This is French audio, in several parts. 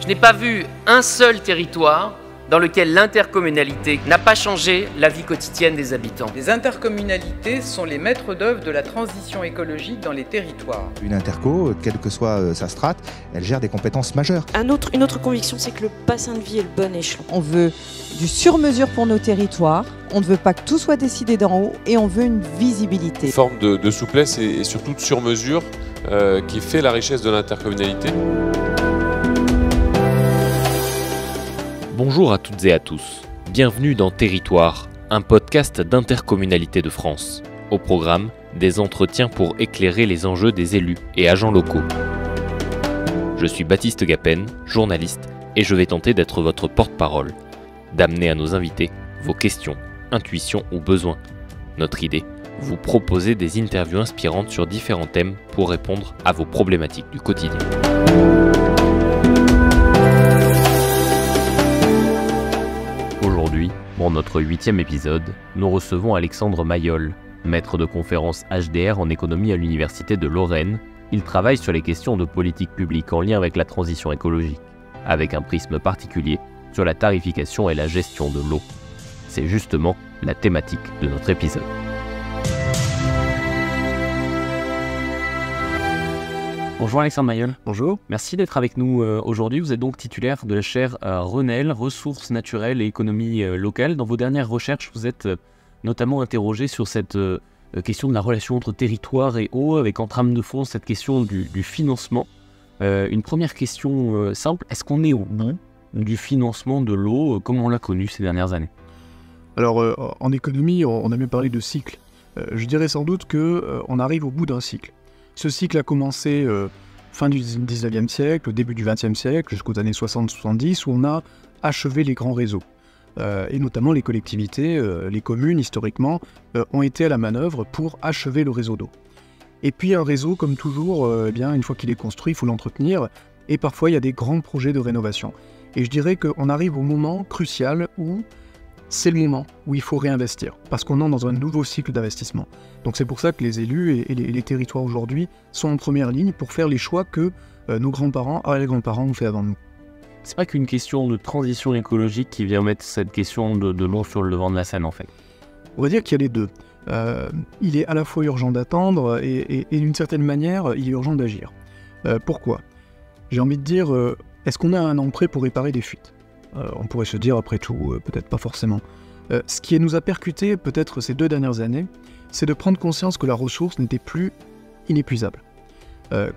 Je n'ai pas vu un seul territoire dans lequel l'intercommunalité n'a pas changé la vie quotidienne des habitants. Les intercommunalités sont les maîtres d'œuvre de la transition écologique dans les territoires. Une interco, quelle que soit sa strate, elle gère des compétences majeures. Une autre conviction, c'est que le bassin de vie est le bon échelon. On veut du sur-mesure pour nos territoires, on ne veut pas que tout soit décidé d'en haut et on veut une visibilité. Une forme de souplesse et surtout de sur-mesure qui fait la richesse de l'intercommunalité. Bonjour à toutes et à tous, bienvenue dans Territoire, un podcast d'Intercommunalité de France. Au programme, des entretiens pour éclairer les enjeux des élus et agents locaux. Je suis Baptiste Gapen, journaliste, et je vais tenter d'être votre porte-parole, d'amener à nos invités vos questions, intuitions ou besoins. Notre idée, vous proposer des interviews inspirantes sur différents thèmes pour répondre à vos problématiques du quotidien. Aujourd'hui, pour notre 8e épisode, nous recevons Alexandre Mayol, maître de conférences HDR en économie à l'Université de Lorraine. Il travaille sur les questions de politique publique en lien avec la transition écologique, avec un prisme particulier sur la tarification et la gestion de l'eau. C'est justement la thématique de notre épisode. Bonjour Alexandre Mayol. Bonjour. Merci d'être avec nous aujourd'hui. Vous êtes donc titulaire de la chaire RENEL, Ressources naturelles et économie locale. Dans vos dernières recherches, vous êtes notamment interrogé sur cette question de la relation entre territoire et eau, avec en trame de fond cette question du financement. Une première question simple, est-ce qu'on est au bout du financement de l'eau comme on l'a connu ces dernières années? Alors en économie, on a même parlé de cycle. Je dirais sans doute qu'on arrive au bout d'un cycle. Ce cycle a commencé fin du 19e siècle, au début du 20e siècle, jusqu'aux années 60-70, où on a achevé les grands réseaux. Et notamment les collectivités, les communes, historiquement, ont été à la manœuvre pour achever le réseau d'eau. Et puis un réseau, comme toujours, eh bien, une fois qu'il est construit, il faut l'entretenir, et parfois il y a des grands projets de rénovation. Et je dirais qu'on arrive au moment crucial où c'est le moment où il faut réinvestir, parce qu'on entre dans un nouveau cycle d'investissement. Donc c'est pour ça que les élus et les territoires aujourd'hui sont en première ligne pour faire les choix que nos grands-parents, arrière-grands-parents ont fait avant nous. C'est pas qu'une question de transition écologique qui vient mettre cette question de l'eau sur le devant de la scène en fait. On va dire qu'il y a les deux. Il est à la fois urgent d'attendre et d'une certaine manière, il est urgent d'agir. Pourquoi ? J'ai envie de dire, est-ce qu'on a un an prêt pour réparer des fuites ? On pourrait se dire, après tout, peut-être pas forcément. Ce qui nous a percuté, peut-être ces 2 dernières années, c'est de prendre conscience que la ressource n'était plus inépuisable.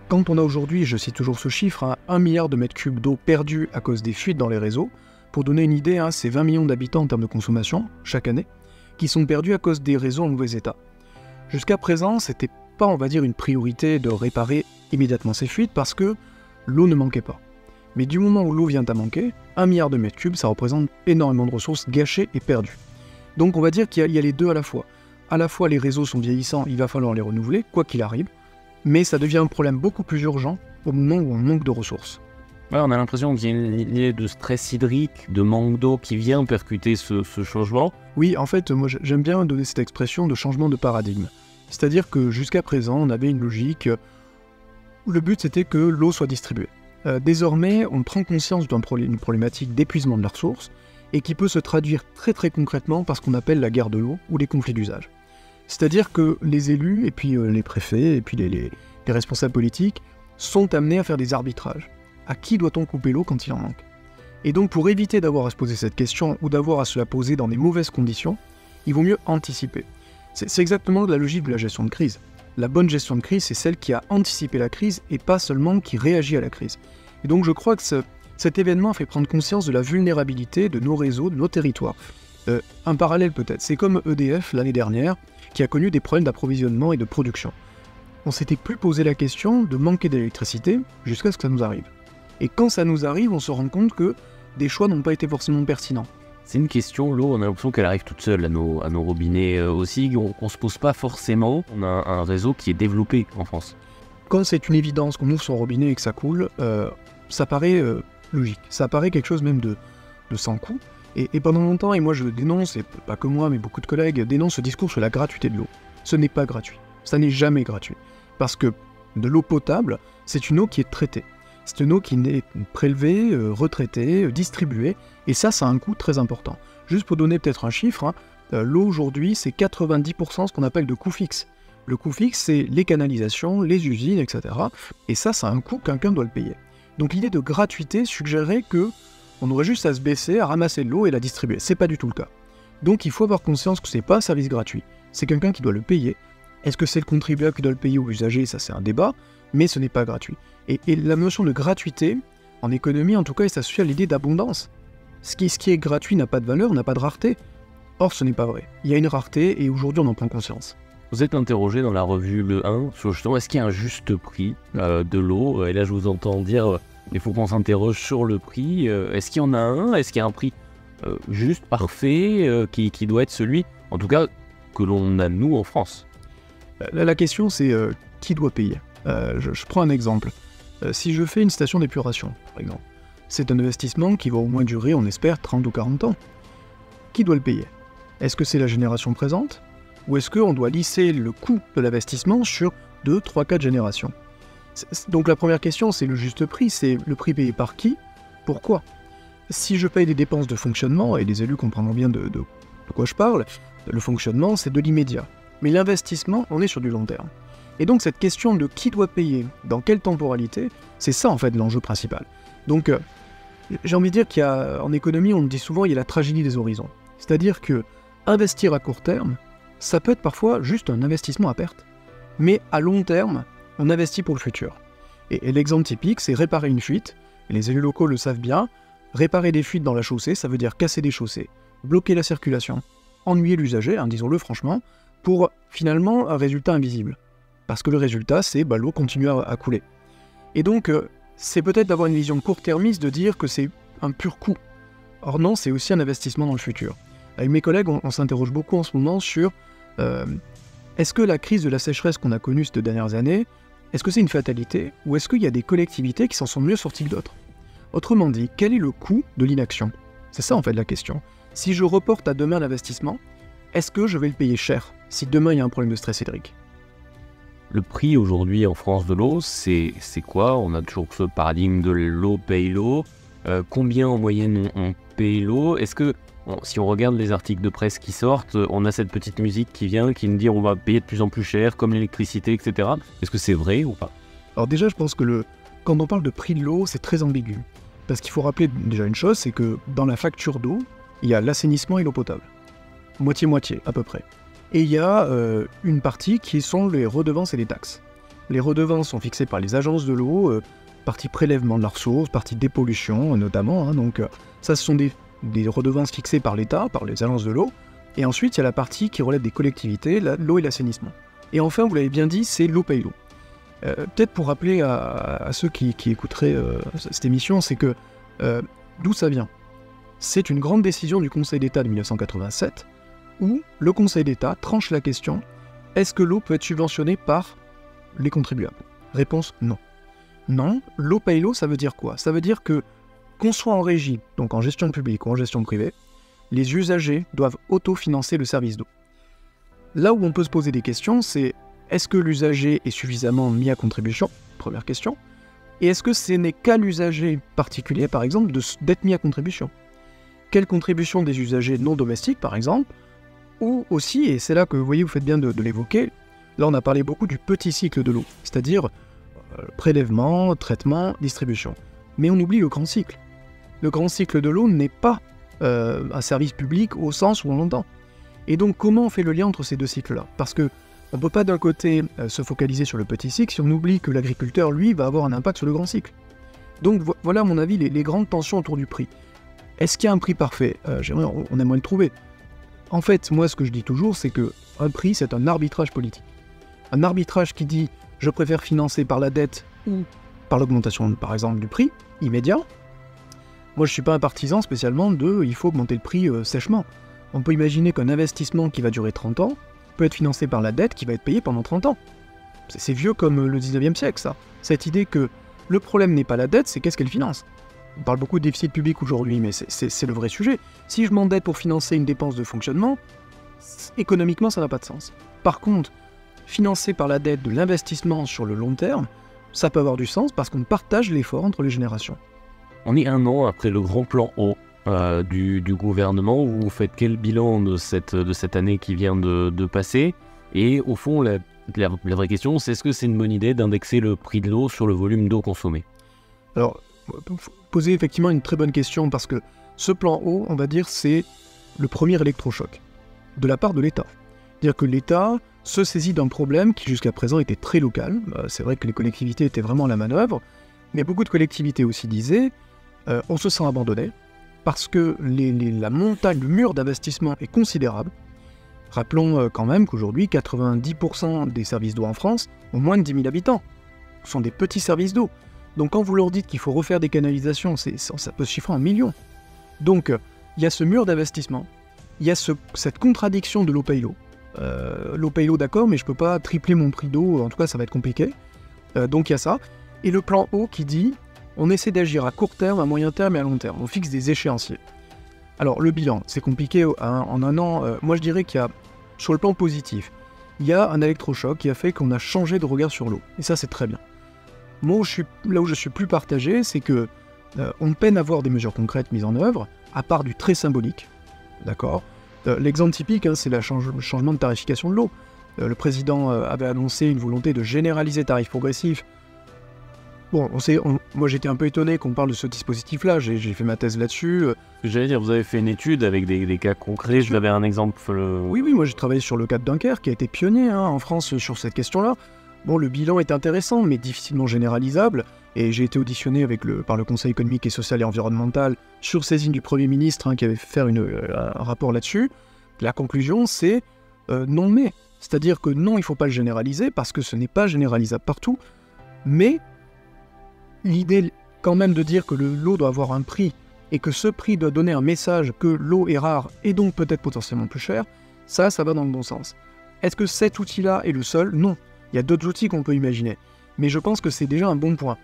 Quand on a aujourd'hui, je cite toujours ce chiffre, 1 milliard de mètres cubes d'eau perdus à cause des fuites dans les réseaux, pour donner une idée, c'est 20 millions d'habitants en termes de consommation, chaque année, qui sont perdus à cause des réseaux en mauvais état. Jusqu'à présent, c'était pas, on va dire, une priorité de réparer immédiatement ces fuites, parce que l'eau ne manquait pas. Mais du moment où l'eau vient à manquer, 1 milliard de mètres cubes, ça représente énormément de ressources gâchées et perdues. Donc on va dire qu'il y a les deux à la fois. À la fois les réseaux sont vieillissants, il va falloir les renouveler, quoi qu'il arrive, mais ça devient un problème beaucoup plus urgent au moment où on manque de ressources. Ouais, on a l'impression qu'il y a une idée de stress hydrique, de manque d'eau qui vient percuter ce changement. Oui, en fait, moi j'aime bien donner cette expression de changement de paradigme. C'est-à-dire que jusqu'à présent, on avait une logique où le but c'était que l'eau soit distribuée. Désormais, on prend conscience d'une problématique d'épuisement de la ressource et qui peut se traduire très très concrètement par ce qu'on appelle la guerre de l'eau ou les conflits d'usage. C'est-à-dire que les élus, et puis les préfets, et puis les responsables politiques sont amenés à faire des arbitrages. À qui doit-on couper l'eau quand il en manque ? Et donc pour éviter d'avoir à se poser cette question ou d'avoir à se la poser dans des mauvaises conditions, il vaut mieux anticiper. C'est exactement la logique de la gestion de crise. La bonne gestion de crise, c'est celle qui a anticipé la crise et pas seulement qui réagit à la crise. Et donc je crois que cet événement a fait prendre conscience de la vulnérabilité de nos réseaux, de nos territoires. Un parallèle peut-être, c'est comme EDF l'année dernière, qui a connu des problèmes d'approvisionnement et de production. On s'était plus posé la question de manquer d'électricité jusqu'à ce que ça nous arrive. Et quand ça nous arrive, on se rend compte que des choix n'ont pas été forcément pertinents. C'est une question, l'eau, on a l'impression qu'elle arrive toute seule à nos robinets aussi, on se pose pas forcément. On a un réseau qui est développé en France. Quand c'est une évidence qu'on ouvre son robinet et que ça coule, ça paraît logique. Ça paraît quelque chose même de sans coût. Et pendant longtemps, et moi je dénonce, et pas que moi, mais beaucoup de collègues dénoncent ce discours sur la gratuité de l'eau. Ce n'est pas gratuit. Ça n'est jamais gratuit. Parce que de l'eau potable, c'est une eau qui est traitée. C'est une eau qui est prélevée, retraitée, distribuée, et ça a un coût très important. Juste pour donner peut-être un chiffre, l'eau aujourd'hui, c'est 90% ce qu'on appelle de coût fixe. Le coût fixe, c'est les canalisations, les usines, etc. Et ça a un coût, quelqu'un doit le payer. Donc l'idée de gratuité suggérerait qu'on aurait juste à se baisser, à ramasser de l'eau et la distribuer. C'est pas du tout le cas. Donc il faut avoir conscience que c'est pas un service gratuit. C'est quelqu'un qui doit le payer. Est-ce que c'est le contribuable qui doit le payer ou l'usager? Ça, c'est un débat, mais ce n'est pas gratuit. Et la notion de gratuité, en économie en tout cas, est associée à l'idée d'abondance. Ce qui est gratuit n'a pas de valeur, n'a pas de rareté. Or, ce n'est pas vrai. Il y a une rareté et aujourd'hui, on en prend conscience. Vous êtes interrogé dans la revue Le 1 sur justement est-ce qu'il y a un juste prix de l'eau. Et là, je vous entends dire il faut qu'on s'interroge sur le prix. Est-ce qu'il y en a un? Est-ce qu'il y a un prix juste, parfait, qui doit être celui, en tout cas, que l'on a nous en France? La question, c'est qui doit payer? Je prends un exemple. Si je fais une station d'épuration, par exemple, c'est un investissement qui va au moins durer, on espère, 30 ou 40 ans. Qui doit le payer? Est-ce que c'est la génération présente? Ou est-ce qu'on doit lisser le coût de l'investissement sur 2, 3, 4 générations? Donc la première question, c'est le juste prix, c'est le prix payé par qui? Pourquoi? Si je paye des dépenses de fonctionnement, et les élus comprendront bien de quoi je parle, le fonctionnement, c'est de l'immédiat. Mais l'investissement, on est sur du long terme. Et donc cette question de qui doit payer, dans quelle temporalité, c'est ça en fait l'enjeu principal. Donc j'ai envie de dire qu'en économie, on dit souvent, il y a la tragédie des horizons. C'est-à-dire que investir à court terme, ça peut être parfois juste un investissement à perte. Mais à long terme, on investit pour le futur. Et l'exemple typique, c'est réparer une fuite, et les élus locaux le savent bien, réparer des fuites dans la chaussée, ça veut dire casser des chaussées, bloquer la circulation, ennuyer l'usager, disons-le franchement, pour finalement un résultat invisible. Parce que le résultat, c'est l'eau continue à couler. Et donc, c'est peut-être d'avoir une vision court-termiste de dire que c'est un pur coût. Or non, c'est aussi un investissement dans le futur. Avec mes collègues, on s'interroge beaucoup en ce moment sur est-ce que la crise de la sécheresse qu'on a connue ces 2 dernières années, est-ce que c'est une fatalité ou est-ce qu'il y a des collectivités qui s'en sont mieux sorties que d'autres? Autrement dit, quel est le coût de l'inaction? C'est ça en fait la question. Si je reporte à demain l'investissement, est-ce que je vais le payer cher si demain il y a un problème de stress hydrique? Le prix aujourd'hui en France de l'eau, c'est quoi? On a toujours ce paradigme de l'eau paye l'eau. Combien en moyenne on paye l'eau? Est-ce que, si on regarde les articles de presse qui sortent, on a cette petite musique qui vient, qui nous dit on va payer de plus en plus cher, comme l'électricité, etc. Est-ce que c'est vrai ou pas? Alors déjà, je pense que quand on parle de prix de l'eau, c'est très ambigu. Parce qu'il faut rappeler déjà une chose, c'est que dans la facture d'eau, il y a l'assainissement et l'eau potable. Moitié-moitié, à peu près. Et il y a une partie qui sont les redevances et les taxes. Les redevances sont fixées par les agences de l'eau, partie prélèvement de la ressource, partie dépollution notamment. Donc ça, ce sont des redevances fixées par l'État, par les agences de l'eau. Et ensuite, il y a la partie qui relève des collectivités, l'eau et l'assainissement. Et enfin, vous l'avez bien dit, c'est l'eau paye l'eau. Peut-être pour rappeler à ceux qui écouteraient cette émission, c'est que d'où ça vient? C'est une grande décision du Conseil d'État de 1987 où le Conseil d'État tranche la question: est-ce que l'eau peut être subventionnée par les contribuables? Réponse: non. Non, l'eau paye l'eau, ça veut dire quoi? Ça veut dire que, qu'on soit en régie, donc en gestion publique ou en gestion privée, les usagers doivent autofinancer le service d'eau. Là où on peut se poser des questions, c'est: est-ce que l'usager est suffisamment mis à contribution? Première question. Et est-ce que ce n'est qu'à l'usager particulier, par exemple, d'être mis à contribution? Quelle contribution des usagers non domestiques, par exemple? Ou aussi, et c'est là que vous voyez, vous faites bien de l'évoquer, là on a parlé beaucoup du petit cycle de l'eau, c'est-à-dire prélèvement, traitement, distribution. Mais on oublie le grand cycle. Le grand cycle de l'eau n'est pas un service public au sens où on l'entend. Et donc comment on fait le lien entre ces deux cycles-là? Parce que on ne peut pas d'un côté se focaliser sur le petit cycle si on oublie que l'agriculteur, lui, va avoir un impact sur le grand cycle. Donc voilà à mon avis les grandes tensions autour du prix. Est-ce qu'il y a un prix parfait? On aimerait le trouver. En fait, moi ce que je dis toujours, c'est qu'un prix, c'est un arbitrage politique. Un arbitrage qui dit « je préfère financer par la dette ou par l'augmentation, par exemple, du prix immédiat ». Moi je ne suis pas un partisan spécialement de « il faut augmenter le prix sèchement ». On peut imaginer qu'un investissement qui va durer 30 ans peut être financé par la dette qui va être payée pendant 30 ans. C'est vieux comme le 19e siècle, ça. Cette idée que le problème n'est pas la dette, c'est qu'est-ce qu'elle finance. On parle beaucoup de déficit public aujourd'hui, mais c'est le vrai sujet. Si je m'endette pour financer une dépense de fonctionnement, économiquement, ça n'a pas de sens. Par contre, financer par la dette de l'investissement sur le long terme, ça peut avoir du sens parce qu'on partage l'effort entre les générations. On est 1 an après le grand plan eau du gouvernement. Vous faites quel bilan de cette année qui vient de passer? Et au fond, la vraie question, c'est est-ce que c'est une bonne idée d'indexer le prix de l'eau sur le volume d'eau consommée? Alors, poser effectivement une très bonne question parce que ce plan eau, on va dire, c'est le premier électrochoc de la part de l'État. C'est-à-dire que l'État se saisit d'un problème qui jusqu'à présent était très local. C'est vrai que les collectivités étaient vraiment à la manœuvre, mais beaucoup de collectivités aussi disaient on se sent abandonné parce que la montagne, le mur d'investissement est considérable. Rappelons quand même qu'aujourd'hui, 90% des services d'eau en France ont moins de 10 000 habitants. Ce sont des petits services d'eau. Donc quand vous leur dites qu'il faut refaire des canalisations, ça peut se chiffrer en millions. Donc il y a ce mur d'investissement, il y a cette contradiction de l'eau paye l'eau. L'eau paye l'eau, d'accord, mais je ne peux pas tripler mon prix d'eau, en tout cas ça va être compliqué. Donc il y a ça. Et le plan eau qui dit, on essaie d'agir à court terme, à moyen terme et à long terme. On fixe des échéanciers. Alors le bilan, c'est compliqué en 1 an. Moi je dirais qu'il y a, sur le plan positif, il y a un électrochoc qui a fait qu'on a changé de regard sur l'eau. Et ça c'est très bien. Moi là où je suis plus partagé, c'est que on peine à voir des mesures concrètes mises en œuvre, à part du très symbolique. D'accord. L'exemple typique, c'est le changement de tarification de l'eau. Le président avait annoncé une volonté de généraliser le tarif progressif. Bon, moi j'étais un peu étonné qu'on parle de ce dispositif-là, j'ai fait ma thèse là-dessus. J'allais dire, vous avez fait une étude avec des cas concrets, vous avez un exemple Oui, moi j'ai travaillé sur le cas de Dunkerque, qui a été pionnier en France sur cette question-là. Bon, le bilan est intéressant, mais difficilement généralisable, et j'ai été auditionné par le Conseil économique et social et environnemental sur saisine du Premier ministre qui avait fait faire un rapport là-dessus. La conclusion, c'est non mais. C'est-à-dire que non, il ne faut pas le généraliser, parce que ce n'est pas généralisable partout, mais l'idée quand même de dire que l'eau doit avoir un prix, et que ce prix doit donner un message que l'eau est rare, et donc peut-être potentiellement plus chère, ça va dans le bon sens. Est-ce que cet outil-là est le seul? Non. Il y a d'autres outils qu'on peut imaginer. Mais je pense que c'est déjà un bon point.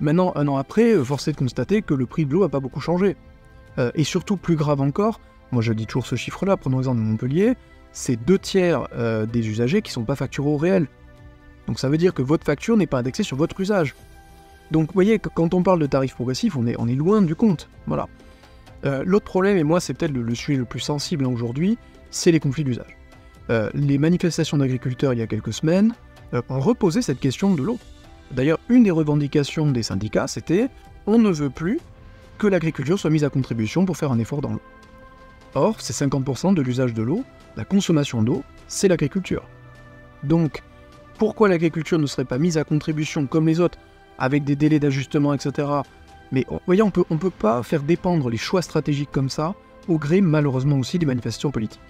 Maintenant, 1 an après, force est de constater que le prix de l'eau n'a pas beaucoup changé. Et surtout, plus grave encore, moi je dis toujours ce chiffre-là, prenons l'exemple de Montpellier, c'est 2/3 des usagers qui ne sont pas facturés au réel. Donc ça veut dire que votre facture n'est pas indexée sur votre usage. Donc vous voyez, quand on parle de tarifs progressifs, on est loin du compte. Voilà. L'autre problème, et moi c'est peut-être le sujet le plus sensible aujourd'hui, c'est les conflits d'usage. Les manifestations d'agriculteurs il y a quelques semaines ont reposé cette question de l'eau. D'ailleurs, une des revendications des syndicats, c'était « on ne veut plus que l'agriculture soit mise à contribution pour faire un effort dans l'eau ». Or, c'est 50% de l'usage de l'eau, la consommation d'eau, c'est l'agriculture. Donc, pourquoi l'agriculture ne serait pas mise à contribution comme les autres, avec des délais d'ajustement, etc. Mais vous voyez, on peut pas faire dépendre les choix stratégiques comme ça, au gré malheureusement aussi des manifestations politiques.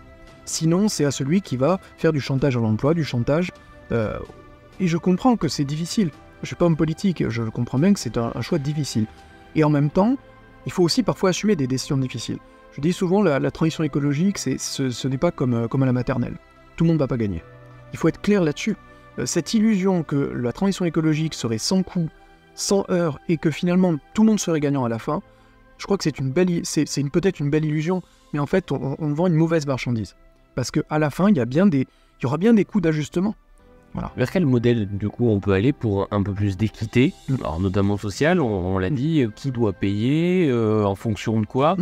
Sinon, c'est à celui qui va faire du chantage à l'emploi, du chantage... et je comprends que c'est difficile. Je ne suis pas homme politique, je comprends bien que c'est un choix difficile. Et en même temps, il faut aussi parfois assumer des décisions difficiles. Je dis souvent, la transition écologique, ce n'est pas comme à la maternelle. Tout le monde ne va pas gagner. Il faut être clair là-dessus. Cette illusion que la transition écologique serait sans coût, sans heurts, et que finalement tout le monde serait gagnant à la fin, je crois que c'est peut-être une belle illusion, mais en fait, on vend une mauvaise marchandise. Parce qu'à la fin, il y aura bien des coûts d'ajustement. Voilà. Vers quel modèle, du coup, on peut aller pour un peu plus d'équité, alors notamment sociale, on l'a dit, qui doit payer, en fonction de quoi,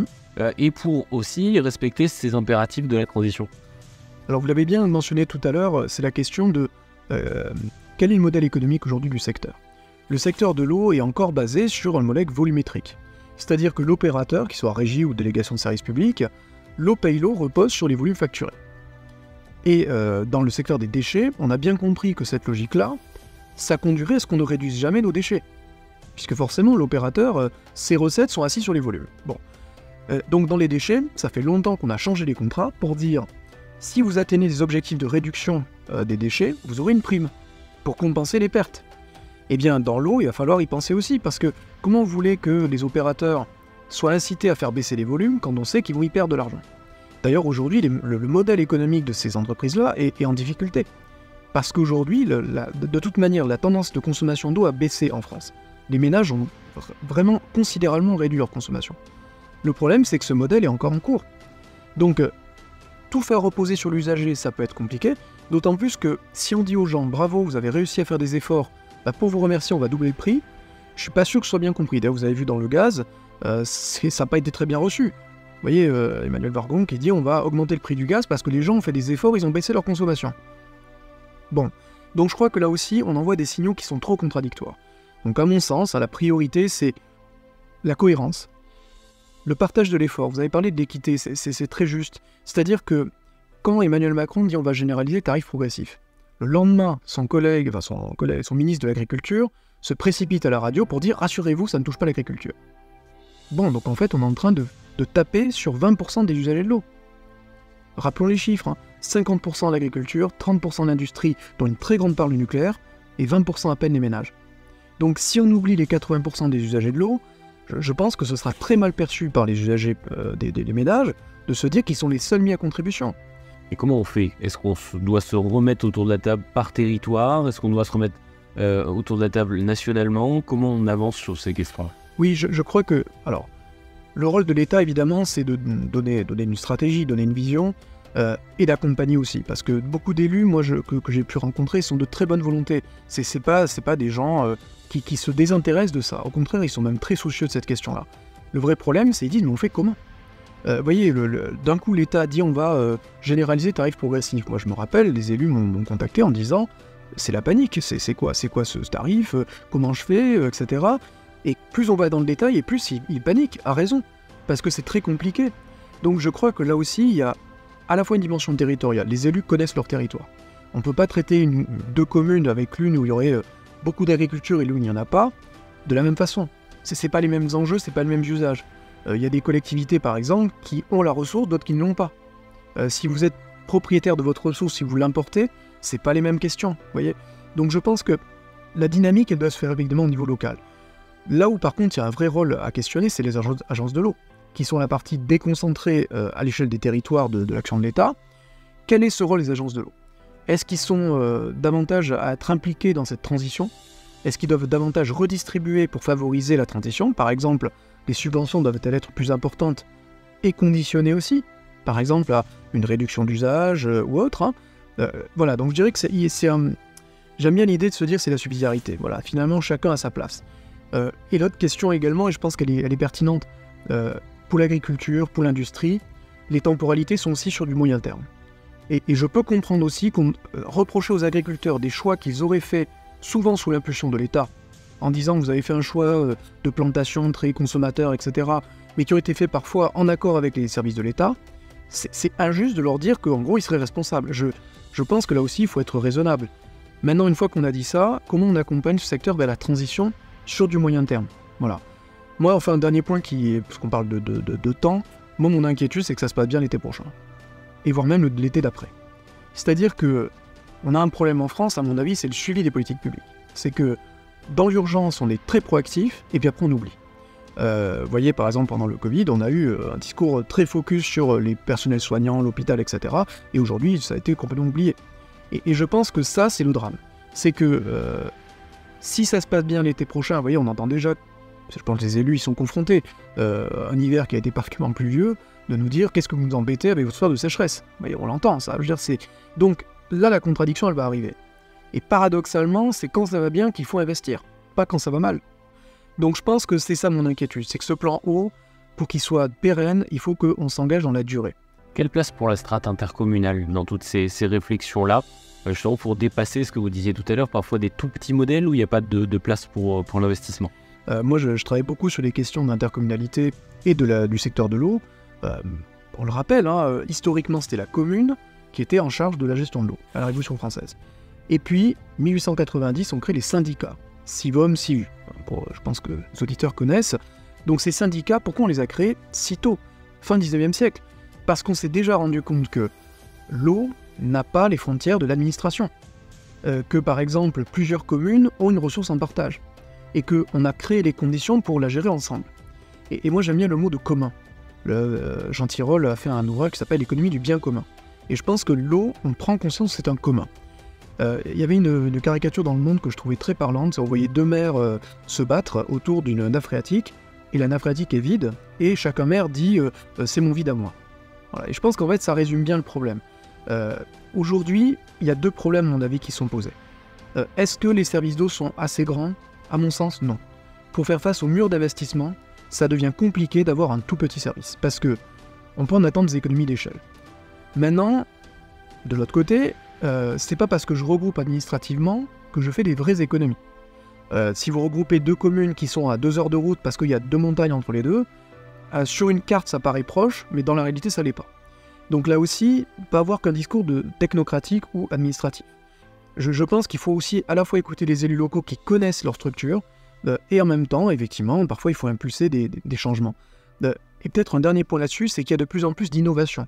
et pour aussi respecter ces impératifs de la transition? Alors vous l'avez bien mentionné tout à l'heure, c'est la question de quel est le modèle économique aujourd'hui du secteur. Le secteur de l'eau est encore basé sur un modèle volumétrique. C'est-à-dire que l'opérateur, qu'il soit régie ou délégation de service public, l'eau paye l'eau repose sur les volumes facturés. Et dans le secteur des déchets, on a bien compris que cette logique-là, ça conduirait à ce qu'on ne réduise jamais nos déchets. Puisque forcément, l'opérateur, ses recettes sont assises sur les volumes. Bon. Donc dans les déchets, ça fait longtemps qu'on a changé les contrats pour dire, si vous atteignez des objectifs de réduction des déchets, vous aurez une prime pour compenser les pertes. Eh bien, dans l'eau, il va falloir y penser aussi, parce que comment vous voulez que les opérateurs soient incités à faire baisser les volumes quand on sait qu'ils vont y perdre de l'argent? D'ailleurs, aujourd'hui, le modèle économique de ces entreprises-là est en difficulté. Parce qu'aujourd'hui, de toute manière, la tendance de consommation d'eau a baissé en France. Les ménages ont vraiment considérablement réduit leur consommation. Le problème, c'est que ce modèle est encore en cours. Donc, tout faire reposer sur l'usager, ça peut être compliqué, d'autant plus que si on dit aux gens « bravo, vous avez réussi à faire des efforts pour vous remercier, on va doubler le prix. Je suis pas sûr que ce soit bien compris. D'ailleurs, vous avez vu dans le gaz, ça n'a pas été très bien reçu. Vous voyez, Emmanuel Vargon qui dit on va augmenter le prix du gaz parce que les gens ont fait des efforts, ils ont baissé leur consommation. Bon, donc je crois que là aussi, on envoie des signaux qui sont trop contradictoires. Donc à mon sens, la priorité, c'est la cohérence, le partage de l'effort. Vous avez parlé de l'équité, c'est très juste. C'est-à-dire que quand Emmanuel Macron dit on va généraliser le tarif progressif, le lendemain, son ministre de l'Agriculture se précipite à la radio pour dire « Rassurez-vous, ça ne touche pas l'agriculture ». Bon, donc en fait, on est en train de taper sur 20% des usagers de l'eau. Rappelons les chiffres, 50% l'agriculture, 30% l'industrie, dont une très grande part le nucléaire, et 20% à peine les ménages. Donc si on oublie les 80% des usagers de l'eau, je pense que ce sera très mal perçu par les usagers des ménages de se dire qu'ils sont les seuls mis à contribution. Et comment on fait? Est-ce qu'on doit se remettre autour de la table par territoire? Est-ce qu'on doit se remettre autour de la table nationalement? Comment on avance sur ces questions? Oui, je crois que... Alors, le rôle de l'État, évidemment, c'est de donner une stratégie, donner une vision, et d'accompagner aussi. Parce que beaucoup d'élus, moi, que j'ai pu rencontrer, sont de très bonne volonté. C'est pas des gens qui se désintéressent de ça. Au contraire, ils sont même très soucieux de cette question-là. Le vrai problème, c'est qu'ils disent, mais on fait comment? Vous voyez, d'un coup, l'État dit on va généraliser tarif progressif. Moi, je me rappelle, les élus m'ont contacté en disant c'est la panique, c'est quoi ce tarif, comment je fais, etc. Et plus on va dans le détail, et plus ils paniquent, à raison, parce que c'est très compliqué. Donc je crois que là aussi, il y a à la fois une dimension territoriale. Les élus connaissent leur territoire. On ne peut pas traiter deux communes avec l'une où il y aurait beaucoup d'agriculture et l'une où il n'y en a pas, de la même façon. C'est pas les mêmes enjeux, c'est pas le même usage. Il y a des collectivités, par exemple, qui ont la ressource, d'autres qui ne l'ont pas. Si vous êtes propriétaire de votre ressource, si vous l'importez, c'est pas les mêmes questions, vous voyez. Donc je pense que la dynamique, elle doit se faire évidemment au niveau local. Là où, par contre, il y a un vrai rôle à questionner, c'est les agences de l'eau, qui sont la partie déconcentrée à l'échelle des territoires de l'action de l'État. Quel est ce rôle des agences de l'eau? Est-ce qu'ils sont davantage à être impliqués dans cette transition? Est-ce qu'ils doivent davantage redistribuer pour favoriser la transition? Par exemple, les subventions doivent-elles être plus importantes et conditionnées aussi, par exemple à une réduction d'usage ou autre. Voilà, donc je dirais que j'aime bien l'idée de se dire c'est la subsidiarité. Voilà, finalement chacun a sa place. Et l'autre question également, et je pense qu'elle est pertinente, pour l'agriculture, pour l'industrie, les temporalités sont aussi sur du moyen terme. Et je peux comprendre aussi qu'on reprochait aux agriculteurs des choix qu'ils auraient faits souvent sous l'impulsion de l'État, en disant que vous avez fait un choix de plantation très consommateur, etc., mais qui ont été faits parfois en accord avec les services de l'État. C'est injuste de leur dire qu'en gros ils seraient responsables. Je pense que là aussi il faut être raisonnable. Maintenant, une fois qu'on a dit ça, comment on accompagne ce secteur vers la transition sur du moyen terme? Voilà. Moi, enfin, un dernier point parce qu'on parle de temps, moi mon inquiétude c'est que ça se passe bien l'été prochain. Et voire même l'été d'après. C'est-à-dire que on a un problème en France, à mon avis, c'est le suivi des politiques publiques. C'est que dans l'urgence, on est très proactif, et puis après on oublie. Vous voyez, par exemple, pendant le Covid, on a eu un discours très focus sur les personnels soignants, l'hôpital, etc. Et aujourd'hui, ça a été complètement oublié. Et je pense que ça, c'est le drame. C'est que si ça se passe bien l'été prochain, vous voyez, on entend déjà, je pense que les élus, ils sont confrontés, un hiver qui a été particulièrement pluvieux, de nous dire qu'est-ce que vous nous embêtez avec votre histoire de sécheresse. Vous voyez, on l'entend, ça. Je veux dire, donc là, la contradiction, elle va arriver. Et paradoxalement, c'est quand ça va bien qu'il faut investir, pas quand ça va mal. Donc je pense que c'est ça mon inquiétude, c'est que ce plan eau, pour qu'il soit pérenne, il faut qu'on s'engage dans la durée. Quelle place pour la strate intercommunale dans toutes ces réflexions-là, justement pour dépasser ce que vous disiez tout à l'heure, parfois des tout petits modèles où il n'y a pas de place pour l'investissement? Moi, je travaille beaucoup sur les questions d'intercommunalité et du secteur de l'eau. On le rappelle, historiquement, c'était la commune qui était en charge de la gestion de l'eau à la Révolution française. Et puis, 1890, on crée les syndicats, Sivom, Siu. Je pense que les auditeurs connaissent. Donc ces syndicats, pourquoi on les a créés si tôt, fin 19e siècle? Parce qu'on s'est déjà rendu compte que l'eau n'a pas les frontières de l'administration. Que par exemple, plusieurs communes ont une ressource en partage. Et qu'on a créé les conditions pour la gérer ensemble. Et moi, j'aime bien le mot de commun. Jean Tirole a fait un ouvrage qui s'appelle « L'économie du bien commun ». Et je pense que l'eau, on prend conscience que c'est un commun. Il y avait une caricature dans Le Monde que je trouvais très parlante, c'est on voyait deux mères se battre autour d'une nappe phréatique, et la nappe phréatique est vide, et chaque mère dit c'est mon vide à moi. Voilà. Et je pense qu'en fait ça résume bien le problème. Aujourd'hui, il y a deux problèmes à mon avis qui sont posés. Est-ce que les services d'eau sont assez grands? À mon sens, non. Pour faire face au mur d'investissement, ça devient compliqué d'avoir un tout petit service, parce que on peut en attendre des économies d'échelle. Maintenant, de l'autre côté, c'est pas parce que je regroupe administrativement que je fais des vraies économies. Si vous regroupez 2 communes qui sont à 2 heures de route parce qu'il y a 2 montagnes entre les deux, sur une carte ça paraît proche, mais dans la réalité ça l'est pas. Donc là aussi, pas avoir qu'un discours de technocratique ou administratif. Je pense qu'il faut aussi à la fois écouter les élus locaux qui connaissent leur structure, et en même temps, effectivement, parfois il faut impulser des changements. Et peut-être un dernier point là-dessus, c'est qu'il y a de plus en plus d'innovation.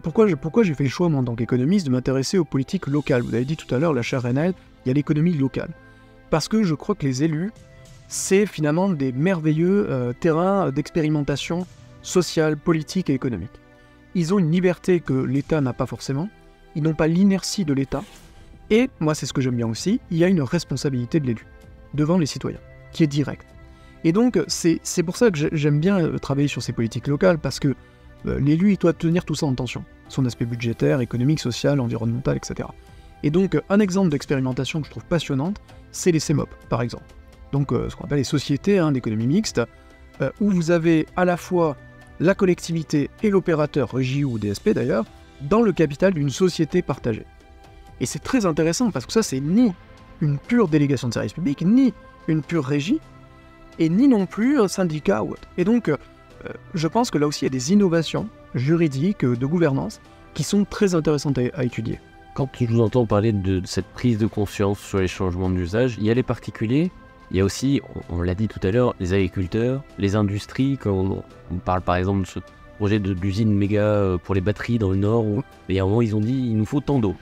Pourquoi j'ai fait le choix, moi, en tant qu'économiste, de m'intéresser aux politiques locales? Vous avez dit tout à l'heure, la chère Renel, il y a l'économie locale. Parce que je crois que les élus, c'est finalement des merveilleux terrains d'expérimentation sociale, politique et économique. Ils ont une liberté que l'État n'a pas forcément, ils n'ont pas l'inertie de l'État, et moi c'est ce que j'aime bien aussi, il y a une responsabilité de l'élu, devant les citoyens, qui est directe. Et donc c'est pour ça que j'aime bien travailler sur ces politiques locales, parce que l'élu il doit tenir tout ça en tension, son aspect budgétaire, économique, social, environnemental, etc. Et donc un exemple d'expérimentation que je trouve passionnante, c'est les CEMOP par exemple. Donc ce qu'on appelle les sociétés d'économie mixte, où vous avez à la fois la collectivité et l'opérateur, régie ou DSP d'ailleurs, dans le capital d'une société partagée. Et c'est très intéressant parce que ça c'est ni une pure délégation de service public, ni une pure régie, et ni non plus un syndicat ou autre. Et donc je pense que là aussi il y a des innovations juridiques, de gouvernance, qui sont très intéressantes à étudier. Quand je vous entends parler de cette prise de conscience sur les changements d'usage, il y a les particuliers, il y a aussi, on l'a dit tout à l'heure, les agriculteurs, les industries, quand on parle par exemple de ce projet d'usine méga pour les batteries dans le Nord, où il y a un moment ils ont dit il nous faut tant d'eau.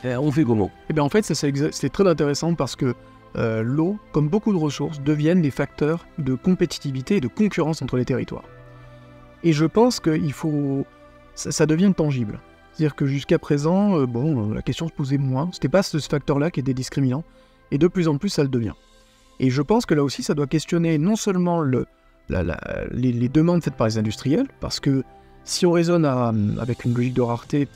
On fait comment? Eh bien en fait c'est très intéressant parce que l'eau, comme beaucoup de ressources, deviennent des facteurs de compétitivité et de concurrence entre les territoires. Et je pense que ça devient tangible. C'est-à-dire que jusqu'à présent, la question se posait moins, c'était pas ce facteur-là qui était discriminant, et de plus en plus ça le devient. Et je pense que là aussi, ça doit questionner non seulement les demandes faites par les industriels, parce que si on raisonne avec une logique de rareté,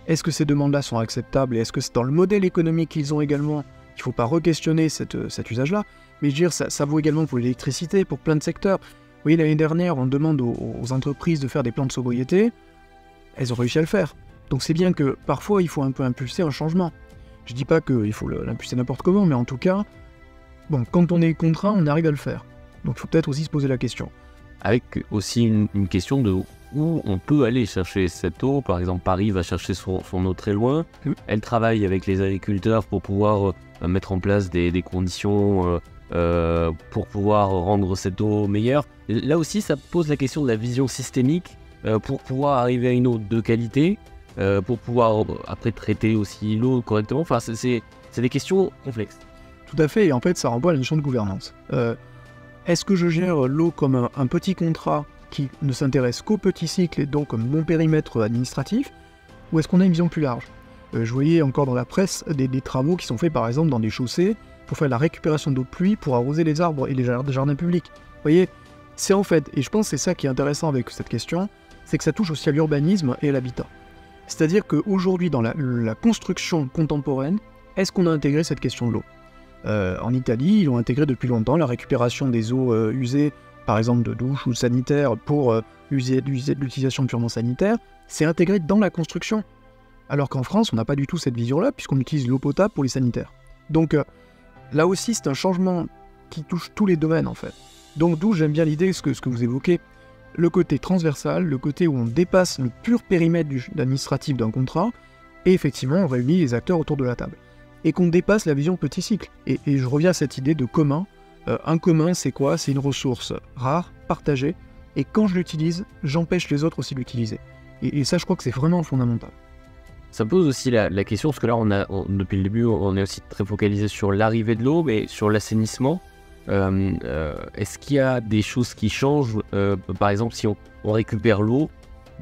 est-ce que ces demandes-là sont acceptables, et est-ce que c'est dans le modèle économique qu'ils ont également, il ne faut pas re-questionner cet usage-là, mais je veux dire, ça vaut également pour l'électricité, pour plein de secteurs. Vous voyez, l'année dernière, on demande aux entreprises de faire des plans de sobriété, elles ont réussi à le faire. Donc c'est bien que parfois, il faut un peu impulser un changement. Je dis pas qu'il faut l'impulser n'importe comment, mais en tout cas, quand on est contraint, on arrive à le faire. Donc il faut peut-être aussi se poser la question. Avec aussi une question de où on peut aller chercher cette eau. Par exemple, Paris va chercher son eau très loin. Elle travaille avec les agriculteurs pour pouvoir mettre en place des conditions pour pouvoir rendre cette eau meilleure. Là aussi, ça pose la question de la vision systémique pour pouvoir arriver à une eau de qualité, pour pouvoir après traiter aussi l'eau correctement. Enfin, c'est des questions complexes. Tout à fait, et en fait ça renvoie à la notion de gouvernance. Est-ce que je gère l'eau comme un petit contrat qui ne s'intéresse qu'au petit cycle et donc comme mon périmètre administratif, ou est-ce qu'on a une vision plus large? Je voyais encore dans la presse des travaux qui sont faits par exemple dans des chaussées pour faire la récupération d'eau de pluie pour arroser les arbres et les jardins publics. Vous voyez, c'est en fait, et je pense que c'est ça qui est intéressant avec cette question, c'est que ça touche aussi à l'urbanisme et à l'habitat. C'est-à-dire qu'aujourd'hui dans la construction contemporaine, est-ce qu'on a intégré cette question de l'eau? En Italie, ils ont intégré depuis longtemps la récupération des eaux usées, par exemple de douche ou de sanitaire, pour l'utilisation purement sanitaire. C'est intégré dans la construction. Alors qu'en France, on n'a pas du tout cette vision-là, puisqu'on utilise l'eau potable pour les sanitaires. Donc là aussi, c'est un changement qui touche tous les domaines, en fait. Donc d'où j'aime bien l'idée, ce que vous évoquez, le côté transversal, le côté où on dépasse le pur périmètre administratif d'un contrat, et effectivement, on réunit les acteurs autour de la table. Et qu'on dépasse la vision petit cycle. Et je reviens à cette idée de commun. Un commun, c'est quoi? C'est une ressource rare, partagée, et quand je l'utilise, j'empêche les autres aussi de l'utiliser. Et ça, je crois que c'est vraiment fondamental. Ça pose aussi la question, parce que là, depuis le début, on est aussi très focalisé sur l'arrivée de l'eau, mais sur l'assainissement. Est-ce qu'il y a des choses qui changent? Par exemple, si on récupère l'eau,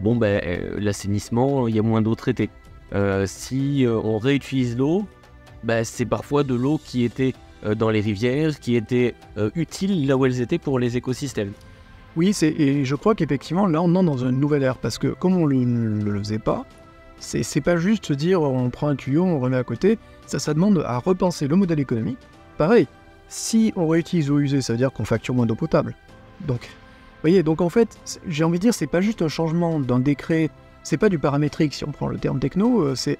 l'assainissement, il y a moins d'eau traitée. Si on réutilise l'eau, c'est parfois de l'eau qui était dans les rivières, qui était utile là où elles étaient pour les écosystèmes. Oui, et je crois qu'effectivement, là, on entre dans une nouvelle ère, parce que comme on ne le faisait pas, C'est pas juste se dire on prend un tuyau, on remet à côté. Ça demande à repenser le modèle économique. Pareil, si on réutilise eau usée, ça veut dire qu'on facture moins d'eau potable. Donc, vous voyez, donc en fait, j'ai envie de dire, c'est pas juste un changement d'un décret, c'est pas du paramétrique si on prend le terme techno, c'est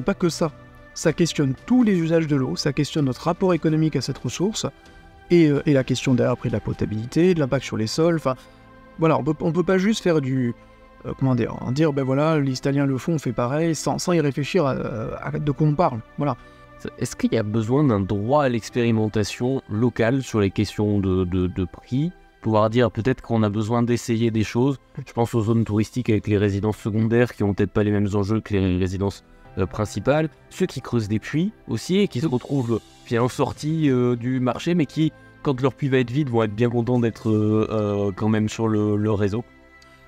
pas que ça. Ça questionne tous les usages de l'eau, ça questionne notre rapport économique à cette ressource, et la question derrière après de la potabilité, de l'impact sur les sols, enfin, voilà, on peut pas juste faire du... dire, ben voilà, les Italiens le font, on fait pareil, sans y réfléchir à de quoi on parle, voilà. Est-ce qu'il y a besoin d'un droit à l'expérimentation locale sur les questions de prix ? Pouvoir dire peut-être qu'on a besoin d'essayer des choses. Je pense aux zones touristiques avec les résidences secondaires qui n'ont peut-être pas les mêmes enjeux que les résidences principales. Ceux qui creusent des puits aussi et qui se retrouvent finalement sortis du marché, mais qui, quand leur puits va être vide, vont être bien contents d'être quand même sur le réseau.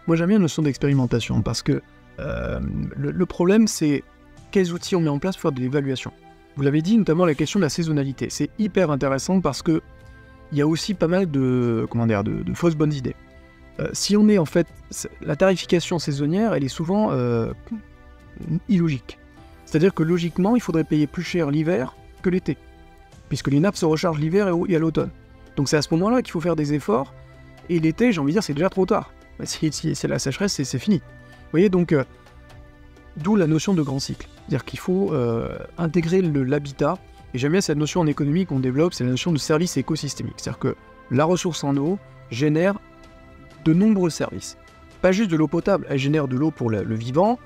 Moi j'aime bien la notion d'expérimentation parce que le problème c'est quels outils on met en place pour faire de l'évaluation. Vous l'avez dit, notamment la question de la saisonnalité. C'est hyper intéressant parce que il y a aussi pas mal de fausses bonnes idées. Si on est en fait... La tarification saisonnière, elle est souvent illogique. C'est-à-dire que logiquement, il faudrait payer plus cher l'hiver que l'été, puisque les nappes se rechargent l'hiver et à l'automne. Donc c'est à ce moment-là qu'il faut faire des efforts, et l'été, j'ai envie de dire, c'est déjà trop tard. Si c'est la sécheresse, c'est fini. Vous voyez, donc... d'où la notion de grand cycle. C'est-à-dire qu'il faut intégrer l'habitat. Et j'aime bien cette notion en économie qu'on développe, c'est la notion de service écosystémique. C'est-à-dire que la ressource en eau génère de nombreux services. Pas juste de l'eau potable, elle génère de l'eau pour le vivant,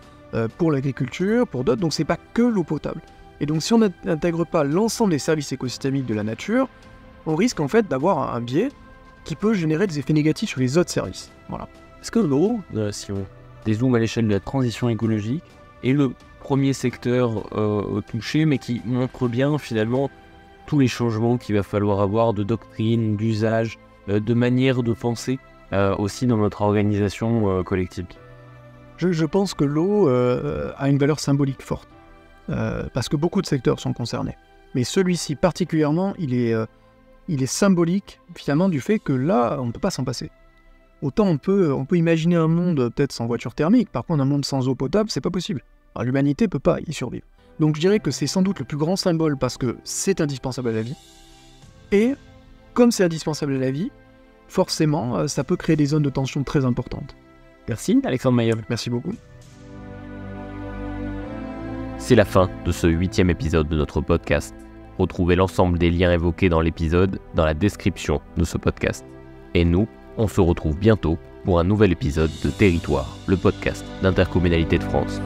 pour l'agriculture, pour d'autres, donc c'est pas que l'eau potable. Et donc si on n'intègre pas l'ensemble des services écosystémiques de la nature, on risque en fait d'avoir un biais qui peut générer des effets négatifs sur les autres services. Voilà. Est-ce que l'eau, si on dézoome à l'échelle de la transition écologique, est le premier secteur touché, mais qui montre bien finalement tous les changements qu'il va falloir avoir de doctrine, d'usage, de manière de penser aussi dans notre organisation collective. Je pense que l'eau a une valeur symbolique forte, parce que beaucoup de secteurs sont concernés. Mais celui-ci particulièrement, il est symbolique finalement du fait que là, on ne peut pas s'en passer. Autant on peut imaginer un monde peut-être sans voiture thermique, par contre un monde sans eau potable, c'est pas possible. Alors, l'humanité ne peut pas y survivre. Donc je dirais que c'est sans doute le plus grand symbole parce que c'est indispensable à la vie. Et comme c'est indispensable à la vie, forcément, ça peut créer des zones de tension très importantes. Merci Alexandre Mayol. Merci beaucoup. C'est la fin de ce 8e épisode de notre podcast. Retrouvez l'ensemble des liens évoqués dans l'épisode dans la description de ce podcast. Et nous, on se retrouve bientôt pour un nouvel épisode de Territoire, le podcast d'Intercommunalité de France.